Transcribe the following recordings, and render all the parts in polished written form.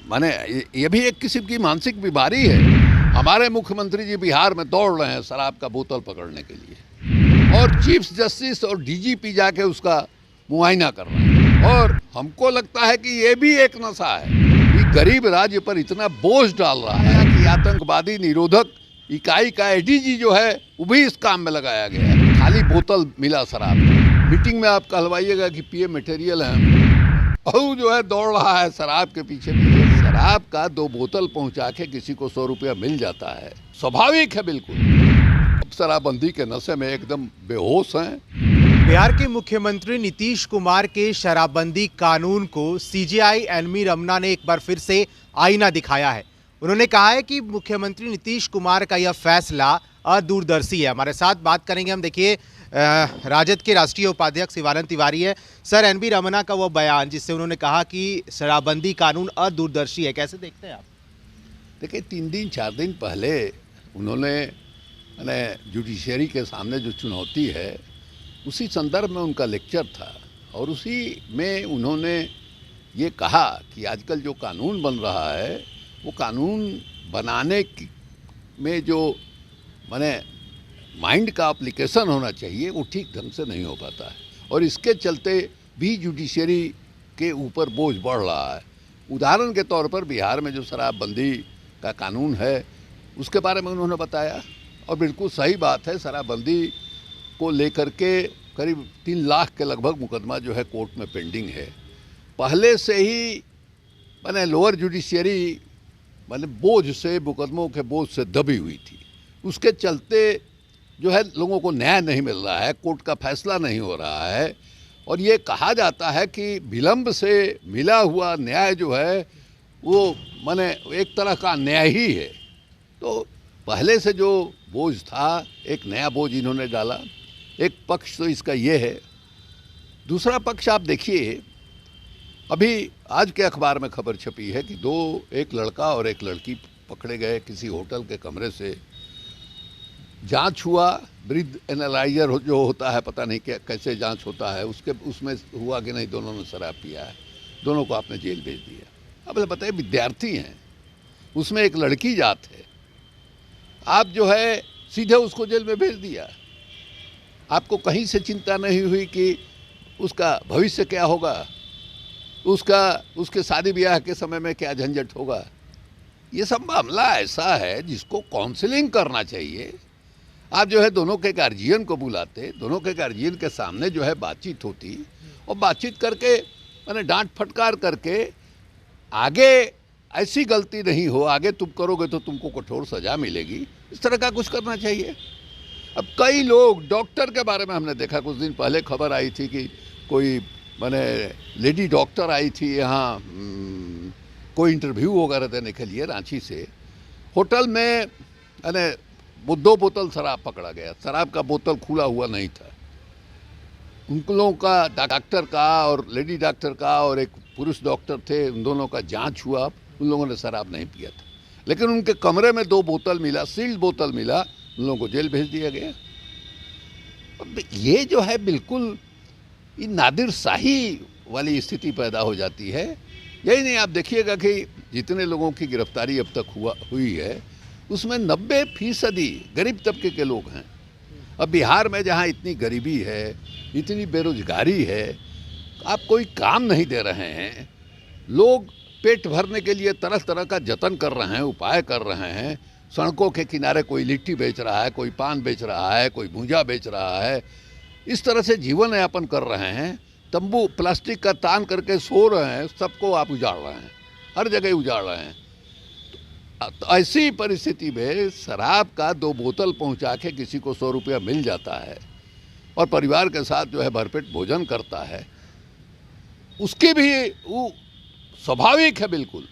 माने ये भी एक किस्म की मानसिक बीमारी है। हमारे मुख्यमंत्री जी बिहार में दौड़ रहे हैं शराब का बोतल पकड़ने के लिए, और चीफ जस्टिस और डीजीपी जाके उसका मुआयना कर रहे हैं। और हमको लगता है कि ये भी एक नशा है कि गरीब राज्य पर इतना बोझ डाल रहा है कि आतंकवादी निरोधक इकाई का एडीजी जो है वो भी इस काम में लगाया गया है। खाली बोतल मिला शराब, मीटिंग में आप कहलवाइएगा कि पीए मटेरियल है, और जो है दौड़ रहा है शराब के पीछे। शराब का 2 बोतल पहुंचा के किसी को 100 रुपया मिल जाता है, स्वाभाविक है बिल्कुल। अब शराबबंदी के नशे में एकदम बेहोश हैं। बिहार के मुख्यमंत्री नीतीश कुमार के शराबबंदी कानून को सीजेआई एनवी रमना ने एक बार फिर से आईना दिखाया है। उन्होंने कहा है कि मुख्यमंत्री नीतीश कुमार का यह फैसला अदूरदर्शी है। हमारे साथ बात करेंगे हम, देखिए राजद के राष्ट्रीय उपाध्यक्ष शिवानंद तिवारी है। सर, एनवी रमना का वो बयान जिससे उन्होंने कहा कि शराबबंदी कानून अदूरदर्शी है, कैसे देखते हैं आप? देखिए, 3 दिन 4 दिन पहले उन्होंने मैंने जुडिशरी के सामने जो चुनौती है उसी संदर्भ में उनका लेक्चर था, और उसी में उन्होंने ये कहा कि आजकल जो कानून बन रहा है वो कानून बनाने में जो माने माइंड का एप्लीकेशन होना चाहिए वो ठीक ढंग से नहीं हो पाता है, और इसके चलते भी जुडिशरी के ऊपर बोझ बढ़ रहा है। उदाहरण के तौर पर बिहार में जो शराबबंदी का कानून है उसके बारे में उन्होंने बताया, और बिल्कुल सही बात है। शराबबंदी को लेकर के करीब 3 लाख के लगभग मुकदमा जो है कोर्ट में पेंडिंग है। पहले से ही मैंने लोअर जुडिशरी मैंने बोझ से, मुकदमों के बोझ से दबी हुई थी। उसके चलते जो है लोगों को न्याय नहीं मिल रहा है, कोर्ट का फैसला नहीं हो रहा है, और ये कहा जाता है कि विलंब से मिला हुआ न्याय जो है वो माने एक तरह का न्याय ही है। तो पहले से जो बोझ था, एक नया बोझ इन्होंने डाला। एक पक्ष तो इसका ये है। दूसरा पक्ष आप देखिए, अभी आज के अखबार में खबर छपी है कि एक लड़का और एक लड़की पकड़े गए किसी होटल के कमरे से। जांच हुआ, ब्रीथ एनालाइजर जो होता है, पता नहीं क्या कैसे जांच होता है, उसमें हुआ कि नहीं दोनों ने शराब पिया है। दोनों को आपने जेल भेज दिया। अब बताइए, विद्यार्थी हैं, उसमें एक लड़की जात है, आप जो है सीधे उसको जेल में भेज दिया। आपको कहीं से चिंता नहीं हुई कि उसका भविष्य क्या होगा, उसके शादी ब्याह के समय में क्या झंझट होगा। ये सब मामला ऐसा है जिसको काउंसलिंग करना चाहिए। आप जो है दोनों के गार्जियन को बुलाते, दोनों के गार्जियन के सामने जो है बातचीत होती, और बातचीत करके मैंने डांट फटकार करके आगे ऐसी गलती नहीं हो, आगे तुम करोगे तो तुमको कठोर सजा मिलेगी, इस तरह का कुछ करना चाहिए। अब कई लोग, डॉक्टर के बारे में हमने देखा, कुछ दिन पहले खबर आई थी कि कोई मैंने लेडी डॉक्टर आई थी यहाँ कोई इंटरव्यू वगैरह देने के लिए रांची से। होटल में मैंने 2 बोतल शराब पकड़ा गया। शराब का बोतल खुला हुआ नहीं था। उन लोगों का, डॉक्टर का और लेडी डॉक्टर का और एक पुरुष डॉक्टर थे, उन दोनों का जांच हुआ। उन लोगों ने शराब नहीं पिया था, लेकिन उनके कमरे में 2 बोतल मिला, सील्ड बोतल मिला, उन लोगों को जेल भेज दिया गया। अब ये जो है बिल्कुल ये नादिर शाही वाली स्थिति पैदा हो जाती है। यही नहीं, आप देखिएगा कि जितने लोगों की गिरफ्तारी अब तक हुई है उसमें 90% गरीब तबके के लोग हैं। अब बिहार में जहाँ इतनी गरीबी है, इतनी बेरोजगारी है, आप कोई काम नहीं दे रहे हैं, लोग पेट भरने के लिए तरह तरह का जतन कर रहे हैं, उपाय कर रहे हैं। सड़कों के किनारे कोई लिट्टी बेच रहा है, कोई पान बेच रहा है, कोई भुजा बेच रहा है, इस तरह से जीवन यापन कर रहे हैं। तंबू प्लास्टिक का तान करके सो रहे हैं, सबको आप उजाड़ रहे हैं, हर जगह उजाड़ रहे हैं। तो ऐसी परिस्थिति में शराब का 2 बोतल पहुंचा के किसी को 100 रुपया मिल जाता है और परिवार के साथ जो है भरपेट भोजन करता है, उसकी भी वो स्वाभाविक है बिल्कुल।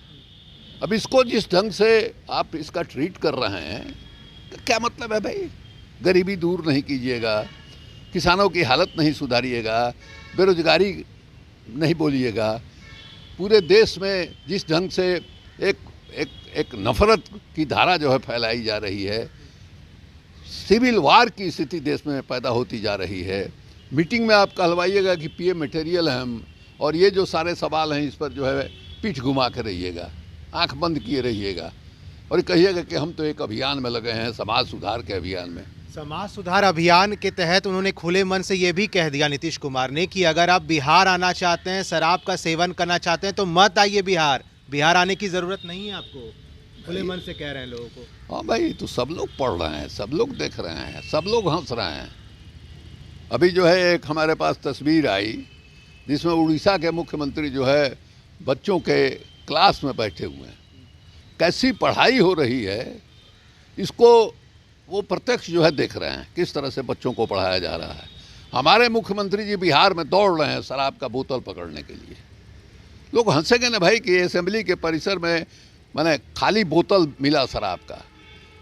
अब इसको जिस ढंग से आप इसका ट्रीट कर रहे हैं, क्या मतलब है भाई? गरीबी दूर नहीं कीजिएगा, किसानों की हालत नहीं सुधारिएगा, बेरोजगारी नहीं बोलिएगा, पूरे देश में जिस ढंग से एक नफरत की धारा जो है फैलाई जा रही है, सिविल वार की स्थिति देश में पैदा होती जा रही है। मीटिंग में आप कहलवाइएगा कि पीए मटेरियल है हम, और ये जो सारे सवाल हैं इस पर जो है पीठ घुमा कर रहिएगा। आंख बंद किए रहिएगा और कहिएगा कि हम तो एक अभियान में लगे हैं, समाज सुधार के अभियान में। समाज सुधार अभियान के तहत उन्होंने खुले मन से ये भी कह दिया नीतीश कुमार ने कि अगर आप बिहार आना चाहते हैं, शराब का सेवन करना चाहते हैं तो मत आइए बिहार आने की ज़रूरत नहीं है आपको। खुले मन से कह रहे हैं लोगों को। हाँ भाई, तो सब लोग पढ़ रहे हैं, सब लोग देख रहे हैं, सब लोग हंस रहे हैं। अभी जो है एक हमारे पास तस्वीर आई जिसमें उड़ीसा के मुख्यमंत्री जो है बच्चों के क्लास में बैठे हुए हैं, कैसी पढ़ाई हो रही है इसको वो प्रत्यक्ष जो है देख रहे हैं, किस तरह से बच्चों को पढ़ाया जा रहा है। हमारे मुख्यमंत्री जी बिहार में दौड़ रहे हैं शराब का बोतल पकड़ने के लिए। लोग हंसेंगे ना भाई कि असेंबली के परिसर में मैंने खाली बोतल मिला शराब का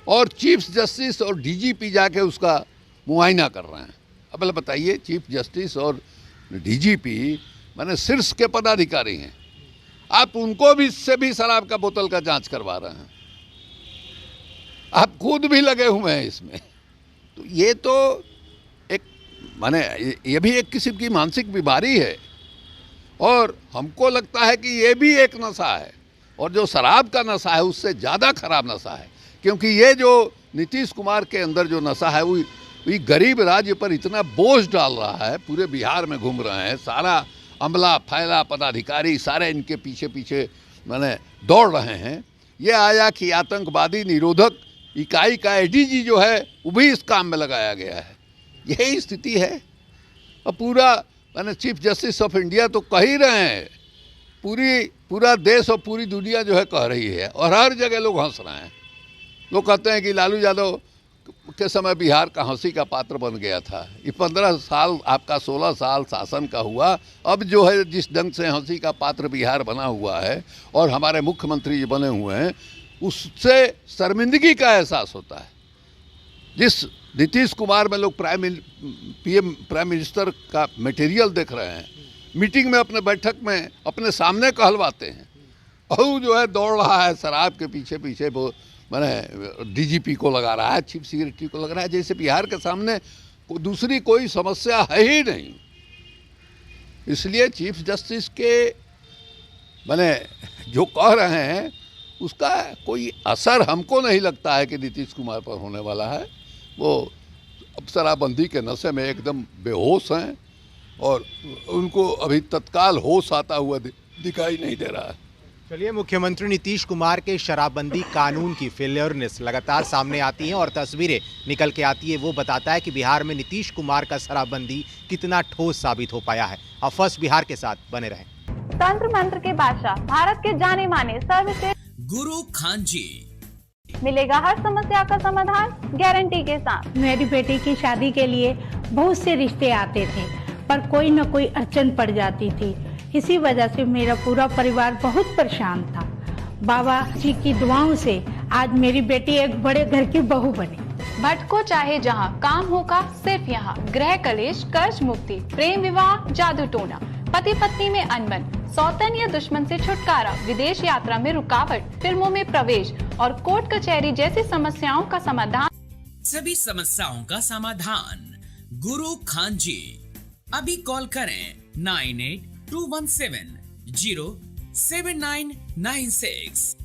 और चीफ जस्टिस और डीजीपी जाके उसका मुआयना कर रहे हैं। अब बताइए, चीफ जस्टिस और डीजीपी मैंने शीर्ष के पदाधिकारी हैं, आप उनको भी इससे भी शराब का बोतल का जांच करवा रहे हैं। आप खुद भी लगे हुए हैं इसमें। तो ये तो एक माने ये भी एक किस्म की मानसिक बीमारी है और हमको लगता है कि ये भी एक नशा है और जो शराब का नशा है उससे ज़्यादा खराब नशा है, क्योंकि ये जो नीतीश कुमार के अंदर जो नशा है वो गरीब राज्य पर इतना बोझ डाल रहा है। पूरे बिहार में घूम रहे हैं, सारा अमला फैला पदाधिकारी सारे इनके पीछे पीछे मैंने दौड़ रहे हैं। ये आया कि आतंकवादी निरोधक इकाई का एडीजी जो है वो भी इस काम में लगाया गया है। यही स्थिति है। और पूरा मैंने चीफ जस्टिस ऑफ इंडिया तो कह ही रहे हैं, पूरा देश और पूरी दुनिया जो है कह रही है और हर जगह लोग हंस रहे हैं। लोग कहते हैं कि लालू यादव के समय बिहार का हंसी का पात्र बन गया था। ये 15 साल आपका 16 साल शासन का हुआ, अब जो है जिस ढंग से हंसी का पात्र बिहार बना हुआ है और हमारे मुख्यमंत्री जी बने हुए हैं, उससे शर्मिंदगी का एहसास होता है। जिस नीतीश कुमार में लोग प्राइम मिनिस्टर का मटेरियल देख रहे हैं, मीटिंग में अपने बैठक में अपने सामने कहलवाते हैं और जो है दौड़ रहा है शराब के पीछे पीछे, वो मैंने डीजीपी को लगा रहा है, चीफ सेक्रेटरी को लगा रहा है, जैसे बिहार के सामने दूसरी कोई समस्या है ही नहीं। इसलिए चीफ जस्टिस के मैंने जो कह रहे हैं उसका कोई असर हमको नहीं लगता है कि नीतीश कुमार पर होने वाला है। वो अब शराबबंदी के नशे में एकदम बेहोश हैं और उनको अभी तत्काल होश आता हुआ दिखाई नहीं दे रहा है। चलिए, मुख्यमंत्री नीतीश कुमार के शराबबंदी कानून की फेलियरनेस लगातार सामने आती है और तस्वीरें निकल के आती है। वो बताता है कि बिहार में नीतीश कुमार का शराबबंदी कितना ठोस साबित हो पाया है। अब फर्स्ट बिहार के साथ बने रहें। तंत्र मंत्र के बादशाह, भारत के जाने माने सर्वश्रेष्ठ गुरु खान जी, मिलेगा हर समस्या का समाधान गारंटी के साथ। मेरी बेटी की शादी के लिए बहुत से रिश्ते आते थे, पर कोई न कोई अड़चन पड़ जाती थी। इसी वजह से मेरा पूरा परिवार बहुत परेशान था। बाबा जी की दुआओं से आज मेरी बेटी एक बड़े घर की बहू बनी। भटको चाहे जहां, काम होगा सिर्फ यहाँ। गृह कलेश, कर्ज मुक्ति, प्रेम विवाह, जादू टोना, पति पत्नी में अनबन, सौतन या दुश्मन से छुटकारा, विदेश यात्रा में रुकावट, फिल्मों में प्रवेश और कोर्ट कचहरी जैसी समस्याओं का समाधान। सभी समस्याओं का समाधान गुरु खान जी। अभी कॉल करें 9821707996।